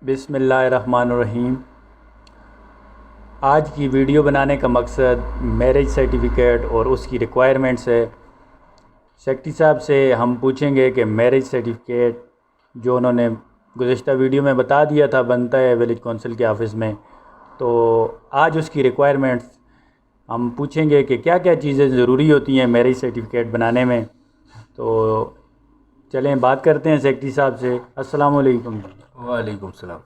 بسم اللہ الرحمن الرحیم۔ آج کی ویڈیو بنانے کا مقصد میرج سرٹیفکیٹ اور اس کی ریکوائرمنٹس ہے۔ سیکرٹری صاحب سے ہم پوچھیں گے کہ میرج سرٹیفکیٹ جو انہوں نے گزشتہ ویڈیو میں بتا دیا تھا بنتا ہے ولیج کونسل کے آفس میں، تو آج اس کی ریکوائرمنٹس ہم پوچھیں گے کہ کیا کیا چیزیں ضروری ہوتی ہیں میرج سرٹیفکیٹ بنانے میں۔ تو چلیں بات کرتے ہیں سیکرٹری صاحب سے۔ السلام علیکم۔ وعلیکم السلام۔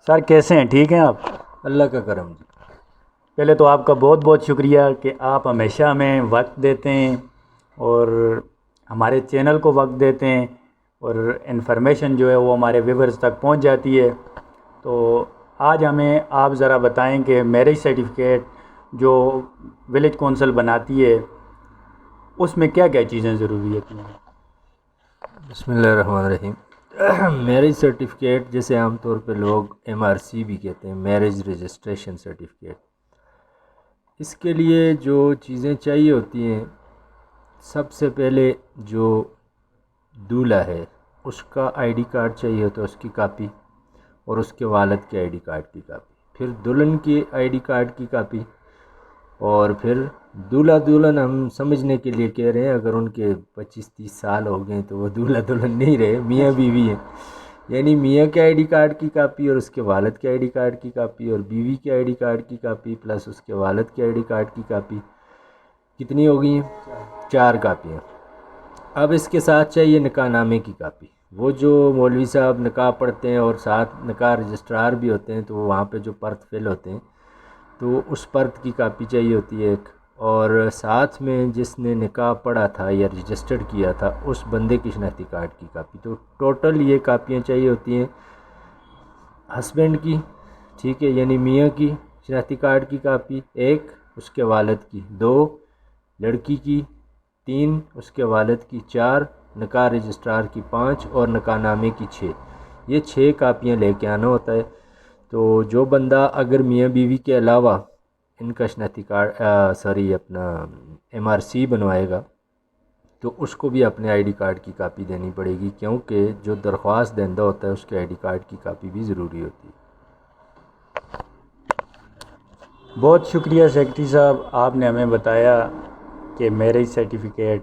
سر کیسے ہیں؟ ٹھیک ہیں آپ؟ اللہ کا کرم جی۔ پہلے تو آپ کا بہت بہت شکریہ کہ آپ ہمیشہ ہمیں وقت دیتے ہیں اور ہمارے چینل کو وقت دیتے ہیں اور انفارمیشن جو ہے وہ ہمارے ویورز تک پہنچ جاتی ہے۔ تو آج ہمیں آپ ذرا بتائیں کہ میرج سرٹیفکیٹ جو ولیج کونسل بناتی ہے اس میں کیا کیا چیزیں ضروری ہوتی ہیں؟ بسم اللہ الرحمن الرحیم۔ میرج سرٹیفکیٹ جیسے عام طور پہ لوگ MRC بھی کہتے ہیں، میرج رجسٹریشن سرٹیفکیٹ، اس کے لیے جو چیزیں چاہیے ہوتی ہیں، سب سے پہلے جو دولہا ہے اس کا ID کارڈ چاہیے ہوتا ہے، اس کی کاپی، اور اس کے والد کے ID کارڈ کی کاپی، پھر دلہن کی ID کارڈ کی کاپی، اور پھر دولہا دلہن ہم سمجھنے کے لیے کہہ رہے ہیں، اگر ان کے 25-30 سال ہو گئے تو وہ دولہا دلہن نہیں رہے، میاں بیوی ہیں، یعنی میاں کے ID کارڈ کی کاپی اور اس کے والد کے ID کارڈ کی کاپی، اور بیوی کے ID کارڈ کی کاپی پلس اس کے والد کے ID کارڈ کی کاپی، کتنی ہو گئی ہیں؟ 4 کاپیاں۔ اب اس کے ساتھ چاہیے نکاح نامے کی کاپی، وہ جو مولوی صاحب نکاح پڑھتے ہیں اور ساتھ نکاح رجسٹرار بھی ہوتے ہیں، تو وہاں پہ جو پرت فل ہوتے ہیں تو اس پرت کی کاپی چاہیے ہوتی ہے ایک، اور ساتھ میں جس نے نکاح پڑھا تھا یا رجسٹرڈ کیا تھا اس بندے کی شناختی کارڈ کی کاپی۔ تو ٹوٹل یہ کاپیاں چاہیے ہوتی ہیں ہسبینڈ کی، ٹھیک ہے، یعنی میاں کی شناختی کارڈ کی کاپی 1، اس کے والد کی 2، لڑکی کی 3، اس کے والد کی 4، نکاح رجسٹرار کی 5 اور نکاح نامے کی 6۔ یہ 6 کاپیاں لے کے آنا ہوتا ہے۔ تو جو بندہ اگر میاں بیوی کے علاوہ ان کا شناختی کارڈ اپنا MRC بنوائے گا تو اس کو بھی اپنے ID کارڈ کی کاپی دینی پڑے گی، کیونکہ جو درخواست دہندہ ہوتا ہے اس کے ID کارڈ کی کاپی بھی ضروری ہوتی ہے۔ بہت شکریہ سیکرٹری صاحب، آپ نے ہمیں بتایا کہ میرج سرٹیفکیٹ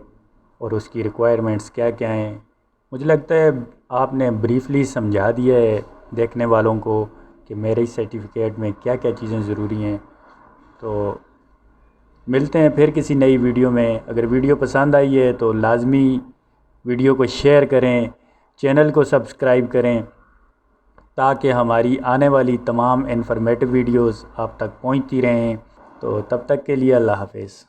اور اس کی ریکوائرمنٹس کیا کیا ہیں۔ مجھے لگتا ہے آپ نے بریفلی سمجھا دیا ہے دیکھنے والوں کو کہ میرج سرٹیفکیٹ میں کیا کیا چیزیں ضروری ہیں۔ تو ملتے ہیں پھر کسی نئی ویڈیو میں۔ اگر ویڈیو پسند آئی ہے تو لازمی ویڈیو کو شیئر کریں، چینل کو سبسکرائب کریں تاکہ ہماری آنے والی تمام انفارمیٹیو ویڈیوز آپ تک پہنچتی رہیں۔ تو تب تک کے لیے اللہ حافظ۔